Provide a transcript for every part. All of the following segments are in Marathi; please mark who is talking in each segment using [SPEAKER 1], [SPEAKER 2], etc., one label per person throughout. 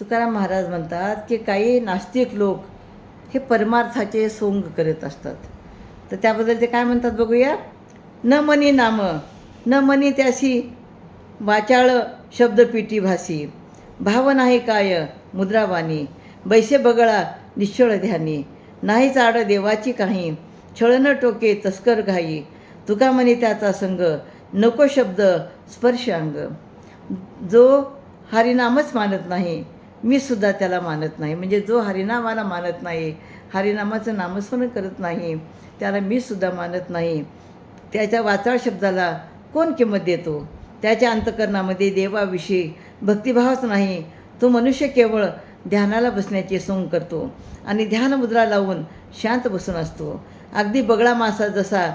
[SPEAKER 1] तुकाराम महाराज म्हणतात की काही नास्तिक लोक हे परमार्थाचे सोंग करत असतात. तर त्याबद्दल ते काय म्हणतात बघूया. न मनी नाम न मनी त्यासी वाचाळ शब्दपीठी भासी भाव नाही काय मुद्रावाणी बैसे बगळा निश्चळ ध्यानी नाही चाड देवाची काही छळन टोके तस्कर घाई तुका म्हणे त्याचा संग नको शब्द स्पर्श अंग. जो हरिनामच मानत नाही मी सुद्धा त्याला मानत नाही. म्हणजे जो हरिनामाला मानत नाही, हरिनामाचं नामस्मरण करत नाही, त्याला मी सुद्धा मानत नाही. त्याच्या वाचाळ शब्दाला कोण किंमत देतो. त्याच्या अंतकरणामध्ये देवाविषयी भक्तिभावच नाही. तो मनुष्य केवळ ध्यानाला बसण्याचे सोंग करतो आणि ध्यानमुद्रा लावून शांत बसून असतो. अगदी बगळा मासा जसा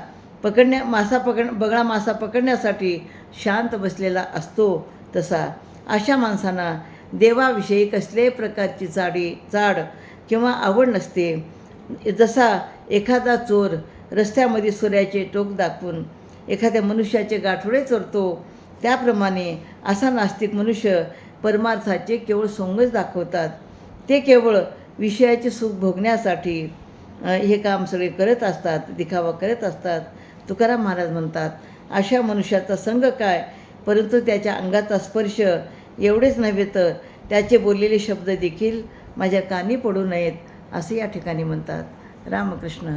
[SPEAKER 1] बगळा मासा पकडण्यासाठी शांत बसलेला असतो तसा अशा माणसांना देवाविषयी कसल्याही प्रकारची चाड किंवा आवड नसते. जसा एखादा चोर रस्त्यामध्ये सूर्याचे टोक दाखवून एखाद्या मनुष्याचे गाठोडे चोरतो, त्याप्रमाणे असा नास्तिक मनुष्य परमार्थाचे केवळ सोंगच दाखवतात. ते केवळ विषयाचे सुख भोगण्यासाठी हे काम सगळे करत असतात, दिखावा करत असतात. तुकाराम महाराज म्हणतात अशा मनुष्याचा संग काय, परंतु त्याच्या अंगाचा स्पर्श एवढेच नव्हे तर त्याचे बोललेले शब्द देखील माझ्या कानी पडू नयेत असे या ठिकाणी म्हणतात. रामकृष्ण.